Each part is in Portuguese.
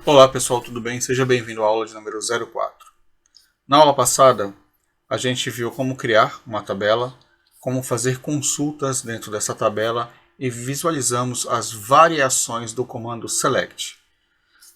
Olá pessoal, tudo bem? Seja bem-vindo à aula de número 04. Na aula passada, a gente viu como criar uma tabela, como fazer consultas dentro dessa tabela e visualizamos as variações do comando select.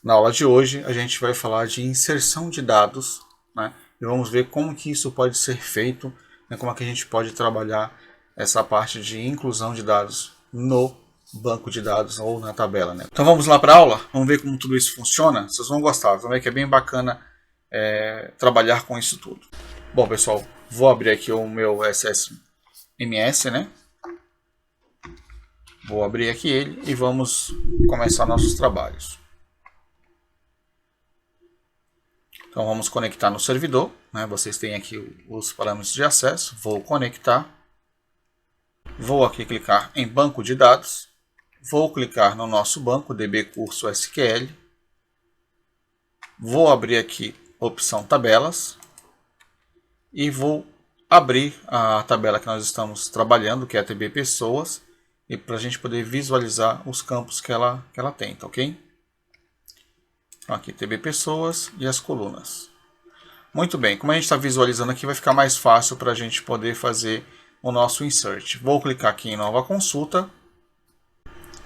Na aula de hoje, a gente vai falar de inserção de dados, né? E vamos ver como que isso pode ser feito, né? Como é que a gente pode trabalhar essa parte de inclusão de dados no banco de dados ou na tabela, né? Então vamos lá para a aula, vamos ver como tudo isso funciona. Vocês vão gostar, vão ver que é bem bacana trabalhar com isso tudo. Bom pessoal, vou abrir aqui o meu SSMS, né? Vou abrir aqui ele e vamos começar nossos trabalhos. Então vamos conectar no servidor, né? Vocês têm aqui os parâmetros de acesso, vou conectar. Vou aqui clicar em banco de dados. Vou clicar no nosso banco, DB Curso SQL. Vou abrir aqui opção tabelas. E vou abrir a tabela que nós estamos trabalhando, que é a TB Pessoas. E para a gente poder visualizar os campos que ela tem, tá ok? Então aqui TB Pessoas e as colunas. Muito bem, como a gente está visualizando aqui, vai ficar mais fácil para a gente poder fazer o nosso insert. Vou clicar aqui em nova consulta.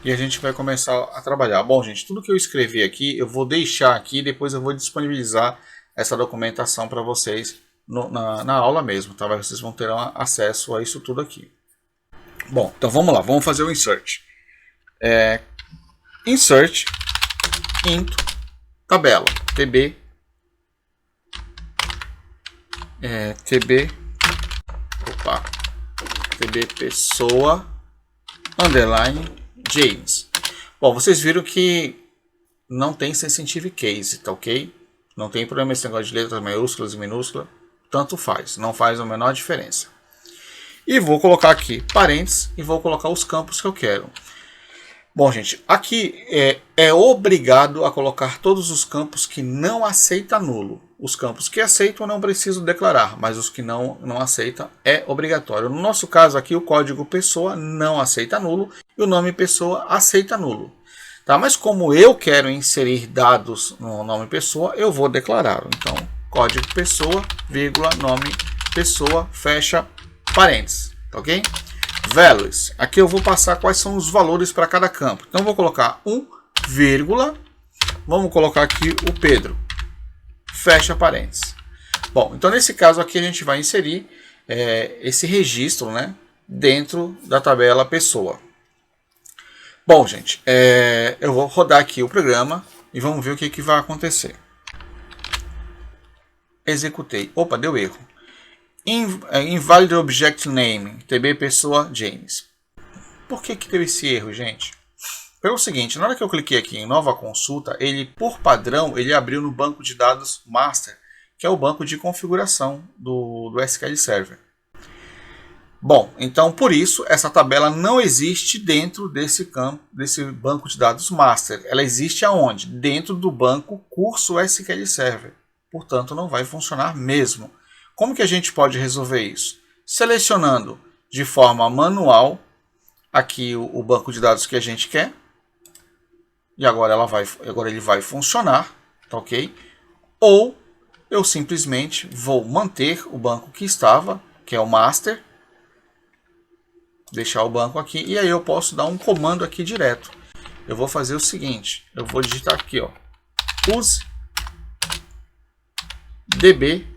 E a gente vai começar a trabalhar. Bom, gente, tudo que eu escrevi aqui, eu vou deixar aqui e depois eu vou disponibilizar essa documentação para vocês na aula mesmo, tá? Vocês vão ter acesso a isso tudo aqui. Bom, então vamos lá, vamos fazer o insert. Insert into tabela, TB pessoa underline James. Bom, vocês viram que não tem sensitive case, tá ok? Não tem problema esse negócio de letras maiúsculas e minúsculas, tanto faz, não faz a menor diferença. E vou colocar aqui parênteses e vou colocar os campos que eu quero. Bom, gente, aqui é obrigado a colocar todos os campos que não aceita nulo. Os campos que aceitam eu não preciso declarar, mas os que não aceitam é obrigatório. No nosso caso aqui, o código pessoa não aceita nulo e o nome pessoa aceita nulo. Tá? Mas como eu quero inserir dados no nome pessoa, eu vou declarar. Então, código pessoa, vírgula, nome pessoa, fecha parênteses. Tá ok? Values. Aqui eu vou passar quais são os valores para cada campo. Então, eu vou colocar 1, vírgula. Vamos colocar aqui o Pedro. Fecha parênteses. Bom, então nesse caso aqui a gente vai inserir esse registro, né, dentro da tabela pessoa. Bom, gente, eu vou rodar aqui o programa e vamos ver o que vai acontecer. Executei. Opa, deu erro. Invalid Object Name, TB Pessoa James. Por que deu esse erro, gente? Pelo seguinte, na hora que eu cliquei aqui em nova consulta, ele, por padrão, ele abriu no banco de dados master, que é o banco de configuração do SQL Server. Bom, então por isso essa tabela não existe dentro desse banco de dados master. Ela existe aonde? Dentro do banco curso SQL Server. Portanto, não vai funcionar mesmo. Como que a gente pode resolver isso? Selecionando de forma manual aqui o banco de dados que a gente quer. E agora ele vai funcionar, tá ok? Ou eu simplesmente vou manter o banco que estava, que é o master. Deixar o banco aqui e aí eu posso dar um comando aqui direto. Eu vou fazer o seguinte, eu vou digitar aqui, ó, use db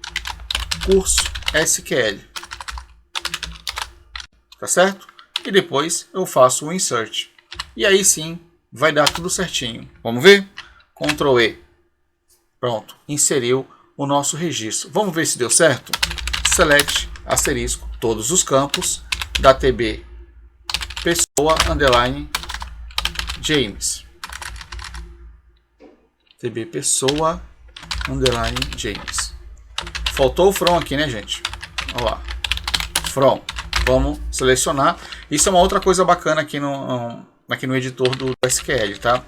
curso SQL, tá certo? E depois eu faço o insert e aí sim vai dar tudo certinho. Vamos ver? Ctrl E, pronto, inseriu o nosso registro. Vamos ver se deu certo? Select asterisco todos os campos da TB pessoa underline James. TB pessoa underline James. Faltou o from aqui, né, gente? Olha lá. From. Vamos selecionar. Isso é uma outra coisa bacana aqui no editor do SQL, tá?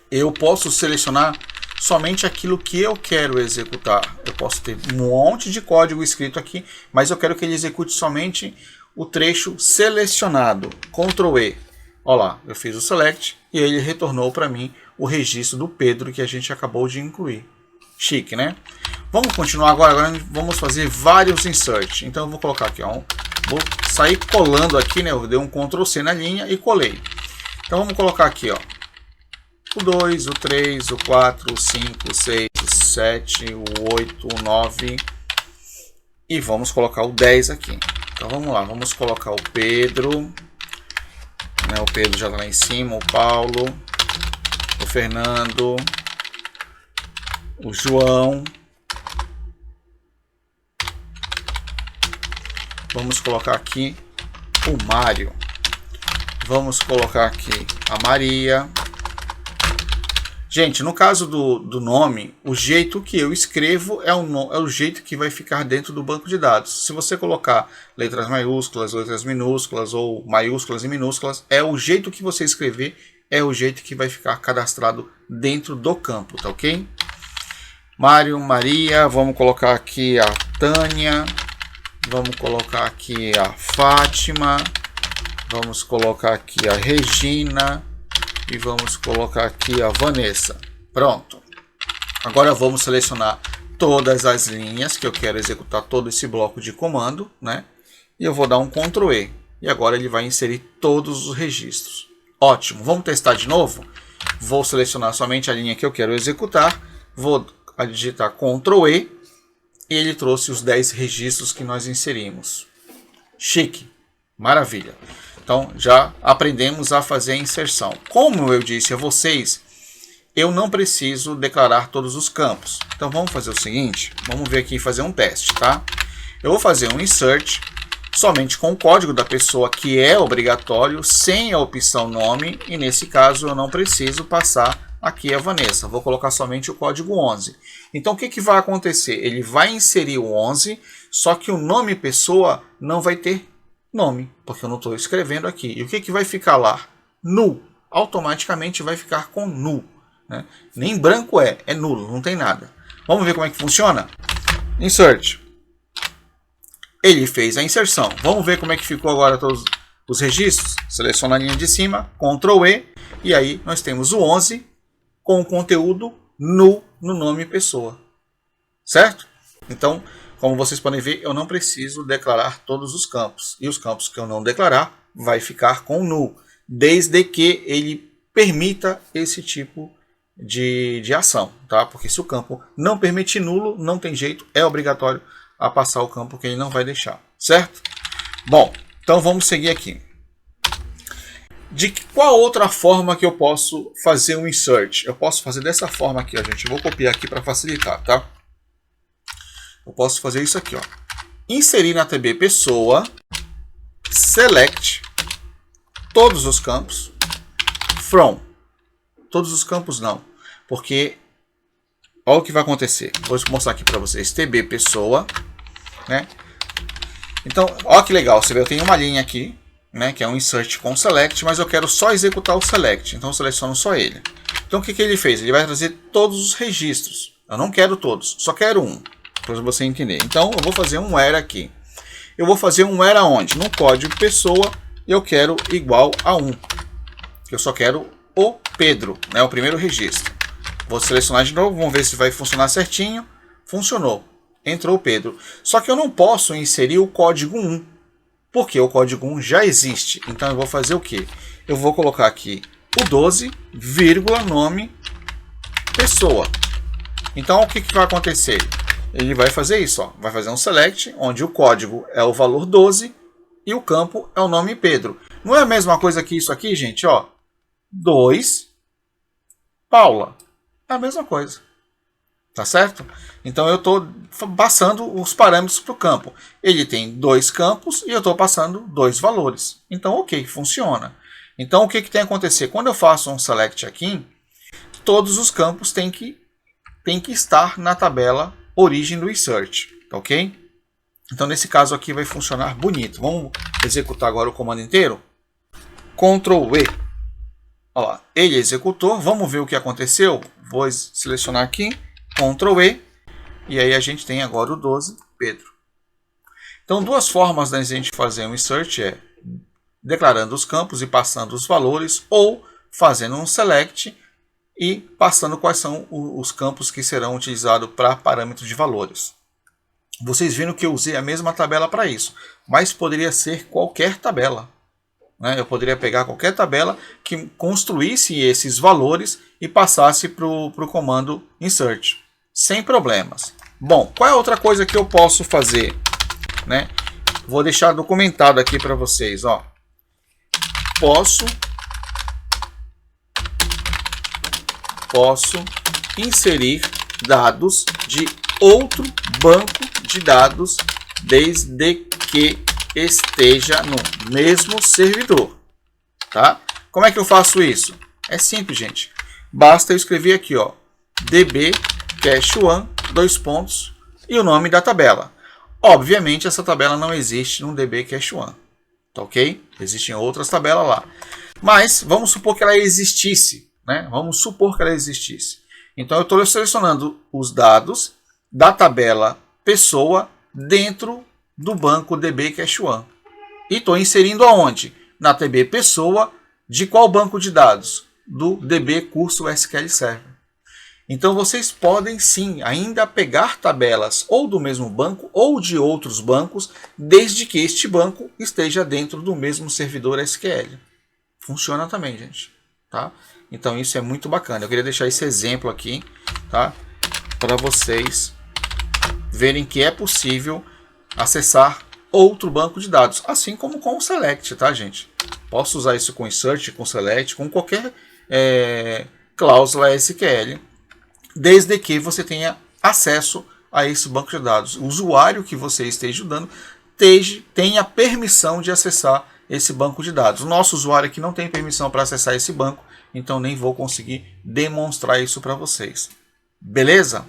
Eu posso selecionar somente aquilo que eu quero executar. Eu posso ter um monte de código escrito aqui, mas eu quero que ele execute somente o trecho selecionado. Ctrl E. Olha lá, eu fiz o select e ele retornou para mim o registro do Pedro que a gente acabou de incluir. Chique, né? Vamos continuar agora vamos fazer vários insert. Então eu vou colocar aqui, ó, vou sair colando aqui, né? Eu dei um Ctrl C na linha e colei. Então vamos colocar aqui, ó, o 2, o 3, o 4, o 5, o 6, o 7, o 8, o 9 e vamos colocar o 10 aqui. Então vamos lá, vamos colocar o Pedro, né? O Pedro já está lá em cima, o Paulo, o Fernando, o João. Vamos colocar aqui o Mário. Vamos colocar aqui a Maria. Gente, no caso do nome, o jeito que eu escrevo é o jeito que vai ficar dentro do banco de dados. Se você colocar letras maiúsculas, letras minúsculas ou maiúsculas e minúsculas, é o jeito que você escrever, é o jeito que vai ficar cadastrado dentro do campo, tá ok? Mário, Maria, vamos colocar aqui a Tânia, vamos colocar aqui a Fátima, vamos colocar aqui a Regina e vamos colocar aqui a Vanessa. Pronto. Agora vamos selecionar todas as linhas que eu quero executar todo esse bloco de comando, né? E eu vou dar um Ctrl E. E agora ele vai inserir todos os registros. Ótimo. Vamos testar de novo? Vou selecionar somente a linha que eu quero executar. Vou digitar Ctrl E. E ele trouxe os 10 registros que nós inserimos. Chique. Maravilha. Então, já aprendemos a fazer a inserção. Como eu disse a vocês, eu não preciso declarar todos os campos. Então, vamos fazer o seguinte. Vamos ver aqui e fazer um teste, tá? Eu vou fazer um insert somente com o código da pessoa, que é obrigatório, sem a opção nome. E, nesse caso, eu não preciso passar aqui a Vanessa. Vou colocar somente o código 11. Então, o que vai acontecer? Ele vai inserir o 11, só que o nome pessoa não vai ter nome, porque eu não estou escrevendo aqui. E o que vai ficar lá? Null. Automaticamente vai ficar com null, né? Nem branco é nulo, não tem nada. Vamos ver como é que funciona? Insert. Ele fez a inserção. Vamos ver como é que ficou agora todos os registros. Seleciona a linha de cima, Ctrl E, e aí nós temos o 11 com o conteúdo null no nome pessoa. Certo? Então, como vocês podem ver, eu não preciso declarar todos os campos. E os campos que eu não declarar vai ficar com null, desde que ele permita esse tipo de ação, tá? Porque se o campo não permitir nulo, não tem jeito, é obrigatório a passar o campo que ele não vai deixar, certo? Bom, então vamos seguir aqui. De qual outra forma que eu posso fazer um insert? Eu posso fazer dessa forma aqui, ó, gente. Eu vou copiar aqui para facilitar, tá? Eu posso fazer isso aqui, ó. Inserir na TB pessoa, select, todos os campos, from. Todos os campos não, porque olha o que vai acontecer. Vou mostrar aqui para vocês. TB pessoa, né? Então, olha que legal. Você vê, eu tenho uma linha aqui, né, que é um insert com select, mas eu quero só executar o select. Então, eu seleciono só ele. Então, o que ele fez? Ele vai trazer todos os registros. Eu não quero todos, só quero um. Para você entender. Então, eu vou fazer um where aqui. Eu vou fazer um where aonde? No código pessoa, eu quero igual a 1. Eu só quero o Pedro, né, o primeiro registro. Vou selecionar de novo, vamos ver se vai funcionar certinho. Funcionou. Entrou o Pedro. Só que eu não posso inserir o código 1, porque o código 1 já existe. Então, eu vou fazer o quê? Eu vou colocar aqui o 12, vírgula, nome, pessoa. Então, o que vai acontecer? Ele vai fazer isso, ó. Vai fazer um select, onde o código é o valor 12 e o campo é o nome Pedro. Não é a mesma coisa que isso aqui, gente, ó. 2, Paula. É a mesma coisa. Tá certo? Então eu estou passando os parâmetros para o campo. Ele tem 2 campos e eu estou passando 2 valores. Então, ok, funciona. Então, o que tem que acontecer? Quando eu faço um select aqui, todos os campos têm que estar na tabela origem do insert, tá ok? Então, nesse caso aqui vai funcionar bonito. Vamos executar agora o comando inteiro? Ctrl E. Olha lá, ele executou. Vamos ver o que aconteceu? Vou selecionar aqui, Ctrl E, e aí a gente tem agora o 12, Pedro. Então, duas formas da gente fazer um insert é declarando os campos e passando os valores, ou fazendo um select e passando quais são os campos que serão utilizados para parâmetros de valores. Vocês viram que eu usei a mesma tabela para isso, mas poderia ser qualquer tabela. Eu poderia pegar qualquer tabela que construísse esses valores e passasse para o comando insert, sem problemas. Bom, qual é a outra coisa que eu posso fazer? Vou deixar documentado aqui para vocês. Posso inserir dados de outro banco de dados desde que esteja no mesmo servidor, tá? Como é que eu faço isso? É simples, gente. Basta eu escrever aqui, db cache1 e o nome da tabela. Obviamente essa tabela não existe no db cache1, tá ok? Existem outras tabelas lá. Mas vamos supor que ela existisse, Vamos supor que ela existisse. Então eu estou selecionando os dados da tabela pessoa dentro do banco db cache1. E estou inserindo aonde? Na TB pessoa de qual banco de dados? Do db curso SQL Server. Então vocês podem sim ainda pegar tabelas ou do mesmo banco ou de outros bancos, desde que este banco esteja dentro do mesmo servidor SQL. Funciona também, gente, tá? Então isso é muito bacana. Eu queria deixar esse exemplo aqui, tá? Para vocês verem que é possível acessar outro banco de dados, assim como com o select, tá, gente? Posso usar isso com insert, com select, com qualquer cláusula SQL, desde que você tenha acesso a esse banco de dados. O usuário que você esteja ajudando tenha permissão de acessar esse banco de dados. O nosso usuário aqui não tem permissão para acessar esse banco, então nem vou conseguir demonstrar isso para vocês. Beleza?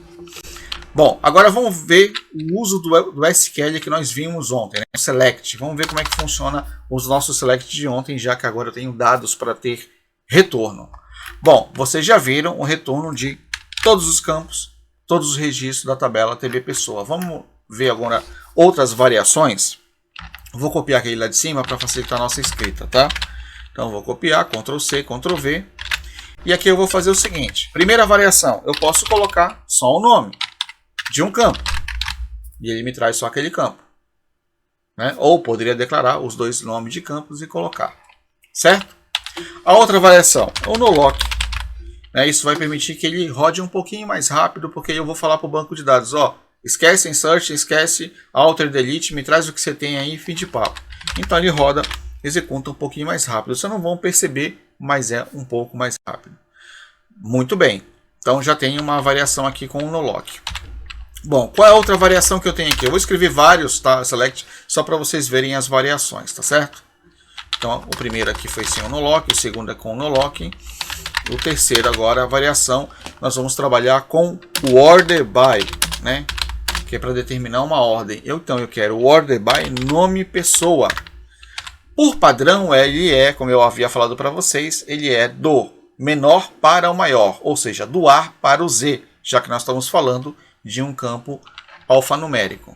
Bom, agora vamos ver o uso do SQL que nós vimos ontem, select. Vamos ver como é que funciona os nossos select de ontem, já que agora eu tenho dados para ter retorno. Bom, vocês já viram o retorno de todos os campos, todos os registros da tabela TB pessoa. Vamos ver agora outras variações. Vou copiar aquele lá de cima para facilitar a nossa escrita, tá? Então vou copiar, Ctrl C, Ctrl V. E aqui eu vou fazer o seguinte. Primeira variação, eu posso colocar só o nome de um campo. E ele me traz só aquele campo. Ou poderia declarar os dois nomes de campos e colocar. Certo? A outra variação é o nolock. Isso vai permitir que ele rode um pouquinho mais rápido, porque eu vou falar para o banco de dados, esquece insert, esquece alter, delete, me traz o que você tem aí, fim de papo. Então ele roda, executa um pouquinho mais rápido. Vocês não vão perceber, mas é um pouco mais rápido. Muito bem. Então já tem uma variação aqui com o nolock. Bom, qual é a outra variação que eu tenho aqui? Eu vou escrever vários, tá? Select, só para vocês verem as variações, tá certo? Então o primeiro aqui foi sem o nolock, o segundo é com o nolock. O terceiro agora, a variação, nós vamos trabalhar com o order by, que é para determinar uma ordem. Então eu quero o order by nome pessoa. Por padrão, ele é, como eu havia falado para vocês, ele é do menor para o maior, ou seja, do A para o Z, já que nós estamos falando de um campo alfanumérico.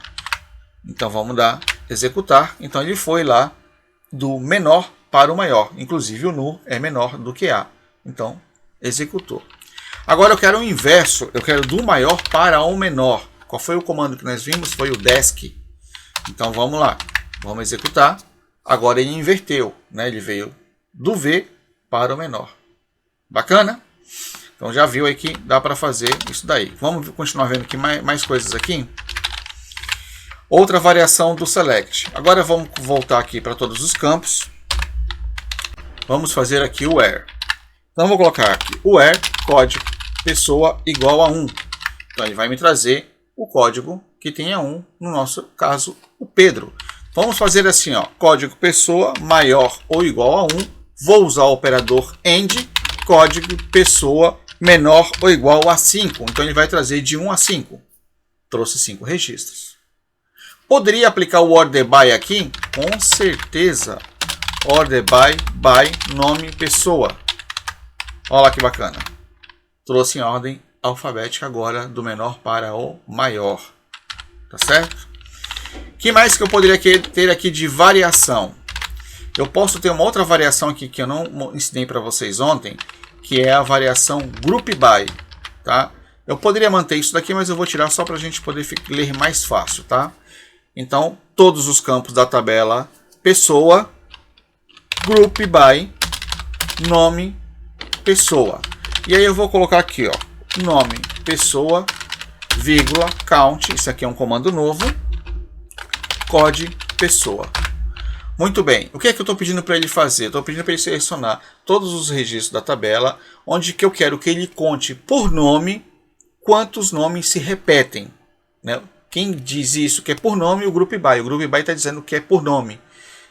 Então vamos dar executar. Então ele foi lá do menor para o maior, inclusive o nu é menor do que A. Então executou. Agora eu quero o inverso, eu quero do maior para o menor. Qual foi o comando que nós vimos? Foi o desc. Então vamos lá, vamos executar. Agora ele inverteu, ele veio do V para o menor. Bacana? Então já viu aí que dá para fazer isso daí. Vamos continuar vendo aqui mais coisas aqui. Outra variação do select. Agora vamos voltar aqui para todos os campos. Vamos fazer aqui o where. Então vou colocar aqui o where código pessoa igual a 1. Então ele vai me trazer o código que tenha 1, no nosso caso o Pedro. Vamos fazer assim, código pessoa maior ou igual a 1. Vou usar o operador AND, código pessoa menor ou igual a 5. Então ele vai trazer de 1 a 5. Trouxe 5 registros. Poderia aplicar o order by aqui? Com certeza. Order by nome pessoa. Olha lá que bacana. Trouxe em ordem alfabética agora do menor para o maior. Tá certo? O que mais que eu poderia ter aqui de variação? Eu posso ter uma outra variação aqui que eu não ensinei para vocês ontem, que é a variação group by, tá? Eu poderia manter isso daqui, mas eu vou tirar só para a gente poder ler mais fácil, tá? Então, todos os campos da tabela pessoa, group by, nome, pessoa. E aí eu vou colocar aqui, ó, nome, pessoa, vírgula, count, isso aqui é um comando novo, code, pessoa. Muito bem, o que é que eu estou pedindo para ele fazer? Estou pedindo para ele selecionar todos os registros da tabela, onde que eu quero que ele conte por nome quantos nomes se repetem, né? Quem diz isso que é por nome, o group by. O group by está dizendo que é por nome.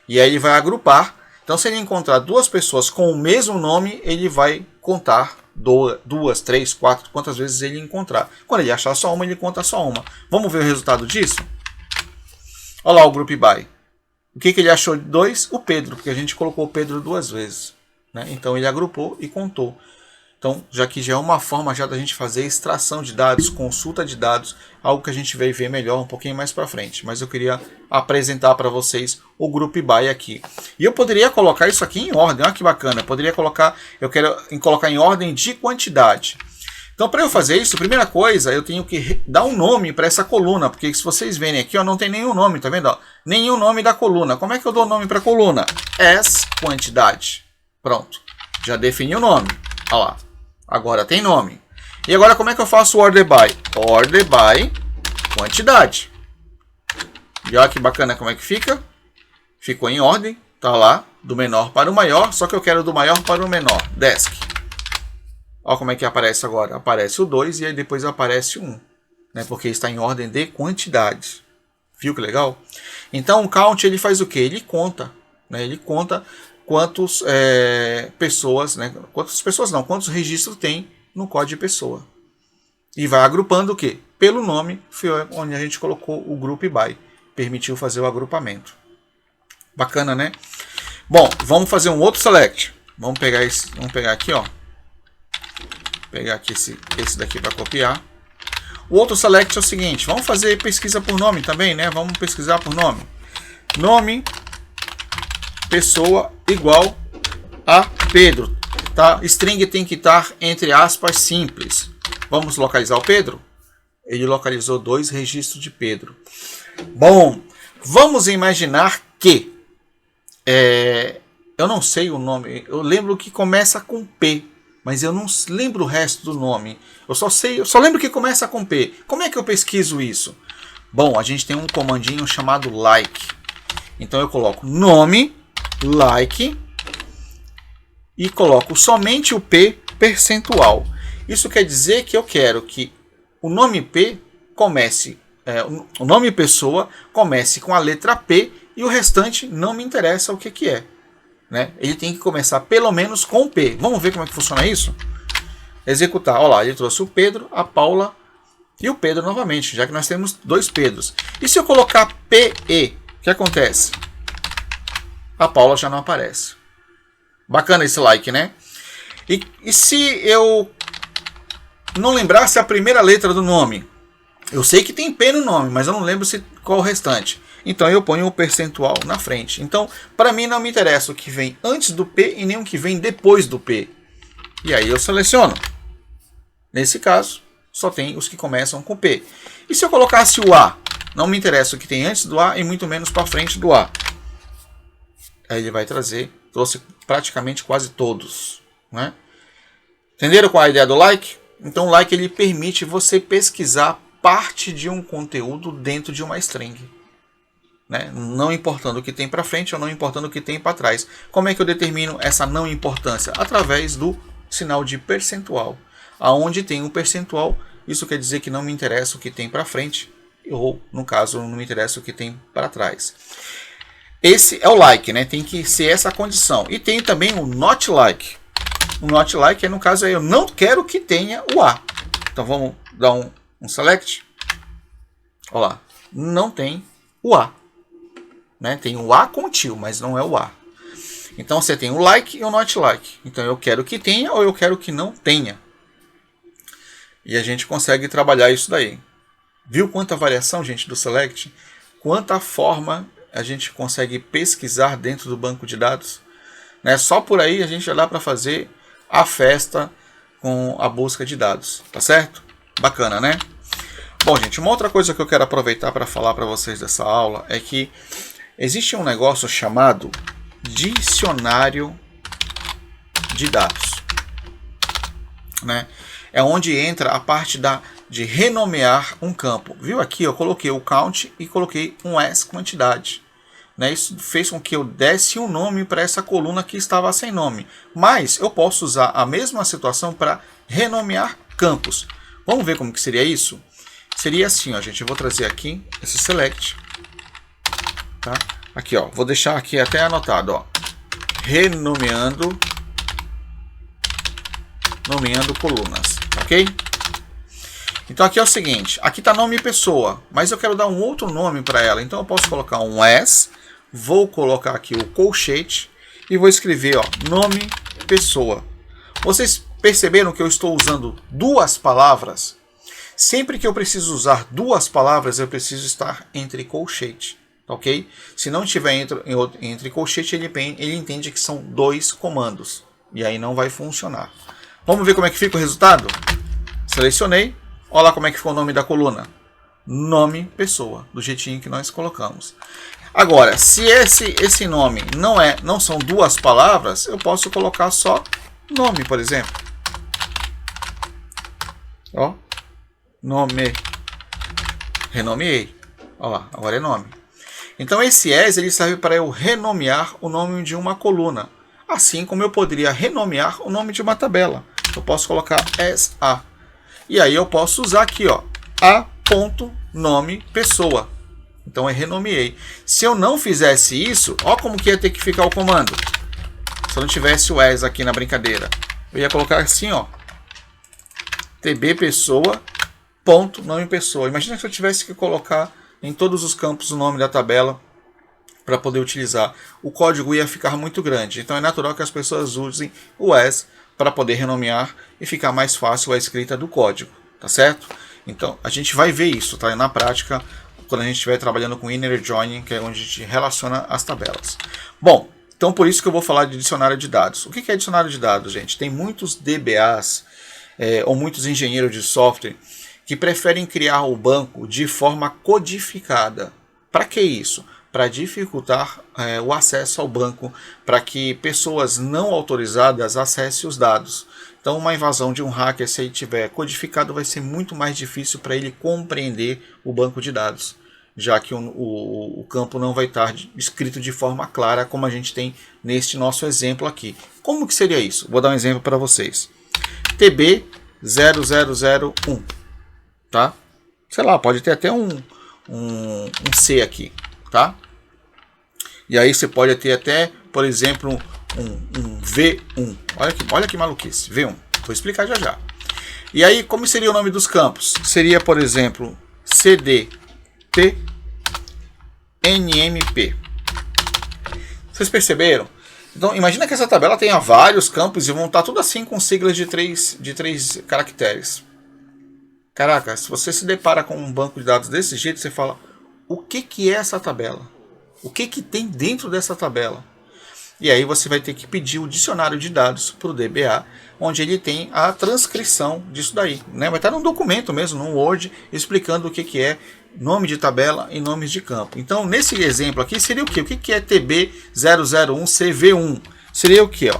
E aí ele vai agrupar. Então, se ele encontrar duas pessoas com o mesmo nome, ele vai contar duas, três, quatro, quantas vezes ele encontrar. Quando ele achar só uma, ele conta só uma. Vamos ver o resultado disso? Olha lá o group by. O que ele achou de 2? O Pedro, porque a gente colocou o Pedro 2 vezes, né? Então ele agrupou e contou. Então, já que já é uma forma já da gente fazer extração de dados, consulta de dados, algo que a gente vai ver melhor um pouquinho mais para frente. Mas eu queria apresentar para vocês o group by aqui. E eu poderia colocar isso aqui em ordem, olha que bacana. Eu quero colocar em ordem de quantidade. Então, para eu fazer isso, primeira coisa, eu tenho que dar um nome para essa coluna, porque se vocês verem aqui, ó, não tem nenhum nome, tá vendo? Ó? Nenhum nome da coluna. Como é que eu dou nome para a coluna? As quantidade. Pronto, já defini o nome. Olha lá, agora tem nome. E agora como é que eu faço o order by? Order by quantidade. E olha que bacana como é que fica. Ficou em ordem, tá lá, do menor para o maior, só que eu quero do maior para o menor. Desk. Olha como é que aparece agora. Aparece o 2 e aí depois aparece o 1. Né? Porque está em ordem de quantidade. Viu que legal? Então o count ele faz o quê? Ele conta. Né? Ele conta quantas pessoas, né? Quantos registros tem no código de pessoa. E vai agrupando o quê? Pelo nome, foi onde a gente colocou o group by. Permitiu fazer o agrupamento. Bacana, né? Bom, vamos fazer um outro select. Vamos pegar aqui, ó. Pegar aqui esse daqui para copiar. O outro select é o seguinte, vamos fazer pesquisa por nome também, né? Vamos pesquisar por nome. Nome, pessoa, igual a Pedro, tá? String tem que estar entre aspas simples. Vamos localizar o Pedro? Ele localizou 2 registros de Pedro. Bom, vamos imaginar que eu não sei o nome, eu lembro que começa com P. Mas eu não lembro o resto do nome. Eu só lembro que começa com P. Como é que eu pesquiso isso? Bom, a gente tem um comandinho chamado like. Então eu coloco nome, like, e coloco somente o P percentual. Isso quer dizer que eu quero que o nome P comece, o nome pessoa comece com a letra P e o restante não me interessa o que é. Né? Ele tem que começar pelo menos com o P. Vamos ver como é que funciona isso? Executar. Olha lá, ele trouxe o Pedro, a Paula e o Pedro novamente, já que nós temos 2 Pedros. E se eu colocar PE, o que acontece? A Paula já não aparece. Bacana esse like, né? E se eu não lembrasse a primeira letra do nome? Eu sei que tem P no nome, mas eu não lembro qual o restante. Então eu ponho o percentual na frente. Então, para mim não me interessa o que vem antes do P e nem o que vem depois do P. E aí eu seleciono. Nesse caso, só tem os que começam com P. E se eu colocasse o A? Não me interessa o que tem antes do A e muito menos para frente do A. Aí ele vai trouxe praticamente quase todos. Né? Entenderam qual é a ideia do like? Então o like ele permite você pesquisar parte de um conteúdo dentro de uma string. Né? Não importando o que tem para frente ou não importando o que tem para trás. Como é que eu determino essa não importância? Através do sinal de percentual. Aonde tem um percentual, isso quer dizer que não me interessa o que tem para frente, ou no caso não me interessa o que tem para trás. Esse é o like, né? Tem que ser essa condição. E tem também o not like. O not like, no caso, eu não quero que tenha o A. Então vamos dar um select. Olha lá, não tem o A. Né? Tem o A com tio, mas não é o A. Então você tem o like e o not like. Então eu quero que tenha ou eu quero que não tenha. E a gente consegue trabalhar isso daí. Viu quanta variação, gente, do select? Quanta forma a gente consegue pesquisar dentro do banco de dados, né? Só por aí a gente já dá para fazer a festa com a busca de dados, tá certo? Bacana, né? Bom, gente, uma outra coisa que eu quero aproveitar para falar para vocês dessa aula é que existe um negócio chamado dicionário de dados, né? É onde entra a parte de renomear um campo. Viu aqui, eu coloquei o count e coloquei um as quantidade, né? Isso fez com que eu desse um nome para essa coluna que estava sem nome. Mas eu posso usar a mesma situação para renomear campos. Vamos ver como que seria isso? Seria assim, ó, gente. Eu vou trazer aqui esse select, tá? Aqui, ó. Vou deixar aqui até anotado, ó. Renomeando colunas, ok? Então aqui é o seguinte, aqui está nome pessoa, mas eu quero dar um outro nome para ela, então eu posso colocar um as, vou colocar aqui o colchete e vou escrever, ó, nome pessoa. Vocês perceberam que eu estou usando duas palavras? Sempre que eu preciso usar duas palavras, eu preciso estar entre colchete, ok? Se não tiver entre colchete, ele entende que são dois comandos, e aí não vai funcionar. Vamos ver como é que fica o resultado? Selecionei. Olha lá como é que ficou o nome da coluna. Nome pessoa, do jeitinho que nós colocamos. Agora, se esse nome não são duas palavras, eu posso colocar só nome, por exemplo. Ó, nome. Renomeei. Olha lá, agora é nome. Então esse as ele serve para eu renomear o nome de uma coluna. Assim como eu poderia renomear o nome de uma tabela. Eu posso colocar as a. E aí eu posso usar aqui, ó, a.nome pessoa. Então eu renomeei. Se eu não fizesse isso, ó como que ia ter que ficar o comando. Se eu não tivesse o as aqui na brincadeira. Eu ia colocar assim, ó, tb pessoa, ponto, nome pessoa. Imagina se eu tivesse que colocar em todos os campos o nome da tabela para poder utilizar. O código ia ficar muito grande. Então é natural que as pessoas usem o as para poder renomear e ficar mais fácil a escrita do código, tá certo? Então, a gente vai ver isso, tá? Na prática, quando a gente estiver trabalhando com inner joining, que é onde a gente relaciona as tabelas. Bom, então por isso que eu vou falar de dicionário de dados. O que é dicionário de dados, gente? Tem muitos DBAs, ou muitos engenheiros de software, que preferem criar o banco de forma codificada. Para que isso? Para dificultar o acesso ao banco, para que pessoas não autorizadas acessem os dados. Então, uma invasão de um hacker, se ele tiver codificado, vai ser muito mais difícil para ele compreender o banco de dados, já que o campo não vai estar escrito de forma clara, como a gente tem neste nosso exemplo aqui. Como que seria isso? Vou dar um exemplo para vocês. TB0001, tá? Sei lá, pode ter até um C aqui, tá? E aí você pode ter até, por exemplo, um V1. Olha que maluquice, V1. Vou explicar já já. E aí, como seria o nome dos campos? Seria, por exemplo, CDP, NMP. Vocês perceberam? Então, imagina que essa tabela tenha vários campos e vão estar tudo assim com siglas de três caracteres. Caraca, se você se depara com um banco de dados desse jeito, você fala, o que é essa tabela? O que tem dentro dessa tabela? E aí você vai ter que pedir o dicionário de dados para o DBA, onde ele tem a transcrição disso daí, né? Vai estar num documento mesmo, num Word, explicando o que é nome de tabela e nomes de campo. Então, nesse exemplo aqui, seria o quê? O que é TB001CV1? Seria o quê? Ó?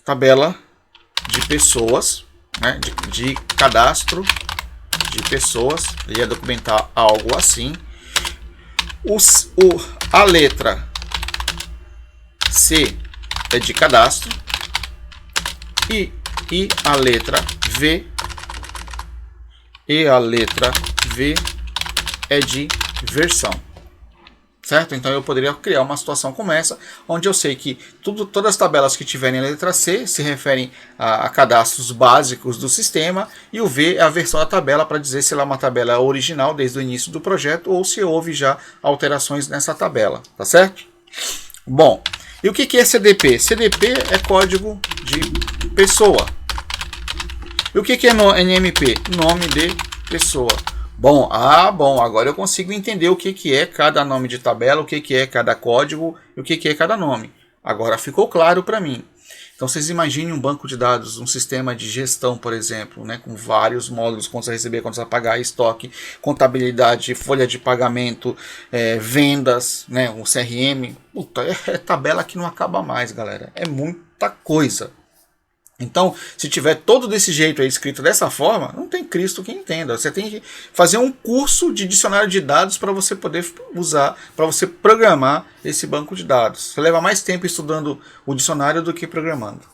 Tabela de pessoas, né? de cadastro de pessoas. Ele ia documentar algo assim. A letra C é de cadastro e a letra V é de versão, certo? Então eu poderia criar uma situação como essa, onde eu sei que todas as tabelas que tiverem a letra C se referem a cadastros básicos do sistema, e o V é a versão da tabela para dizer se ela é uma tabela original desde o início do projeto ou se houve já alterações nessa tabela, tá certo? Bom, e o que é CDP? CDP é código de pessoa. E o que é NMP? Nome de pessoa. Bom, agora eu consigo entender o que é cada nome de tabela, o que é cada código e o que é cada nome. Agora ficou claro para mim. Então vocês imaginem um banco de dados, um sistema de gestão, por exemplo, né, com vários módulos, contas a receber, contas a pagar, estoque, contabilidade, folha de pagamento, vendas, né, um CRM. Puta, é tabela que não acaba mais, galera. É muita coisa. Então, se tiver todo desse jeito aí escrito dessa forma, não tem Cristo que entenda. Você tem que fazer um curso de dicionário de dados para você poder usar, para você programar esse banco de dados. Você leva mais tempo estudando o dicionário do que programando.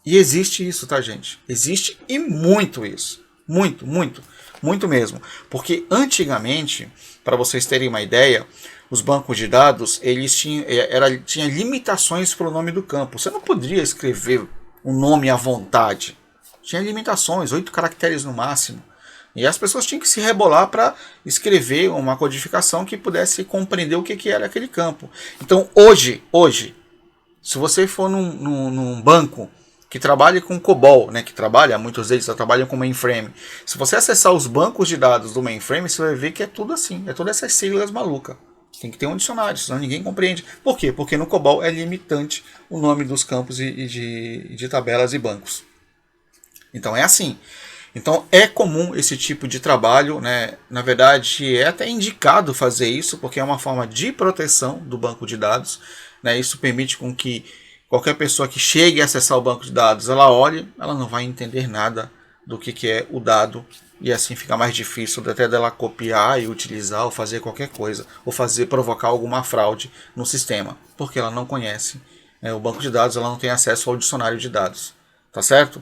E existe isso, tá, gente? Existe e muito isso. Muito, muito, muito mesmo. Porque antigamente, para vocês terem uma ideia, os bancos de dados, eles tinham limitações para o nome do campo. Você não poderia escrever um nome à vontade. Tinha limitações, 8 caracteres no máximo. E as pessoas tinham que se rebolar para escrever uma codificação que pudesse compreender o que era aquele campo. Então hoje, se você for num banco que trabalha com COBOL, né, que trabalha, muitos deles já trabalham com mainframe. Se você acessar os bancos de dados do mainframe, você vai ver que é tudo assim, é todas essas siglas malucas. Tem que ter um dicionário, senão ninguém compreende. Por quê? Porque no COBOL é limitante o nome dos campos e de tabelas e bancos. Então é assim. Então é comum esse tipo de trabalho, né? Na verdade é até indicado fazer isso, porque é uma forma de proteção do banco de dados, né? Isso permite com que qualquer pessoa que chegue a acessar o banco de dados, ela olhe, ela não vai entender nada do que é o dado, e assim fica mais difícil até dela copiar e utilizar ou fazer qualquer coisa, ou provocar alguma fraude no sistema, porque ela não conhece o banco de dados, ela não tem acesso ao dicionário de dados, tá certo?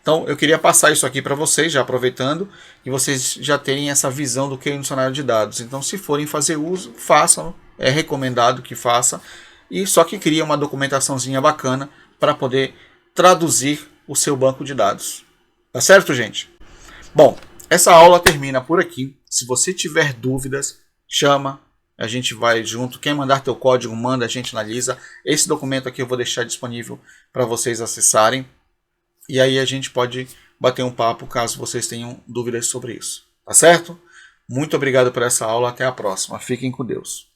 Então eu queria passar isso aqui para vocês, já aproveitando, que vocês já tenham essa visão do que é o dicionário de dados. Então se forem fazer uso, façam, é recomendado que faça, e só que cria uma documentaçãozinha bacana para poder traduzir o seu banco de dados. Tá certo, gente? Bom, essa aula termina por aqui. Se você tiver dúvidas, chama, a gente vai junto. Quem mandar teu código, manda, a gente analisa. Esse documento aqui eu vou deixar disponível para vocês acessarem. E aí a gente pode bater um papo caso vocês tenham dúvidas sobre isso. Tá certo? Muito obrigado por essa aula. Até a próxima. Fiquem com Deus.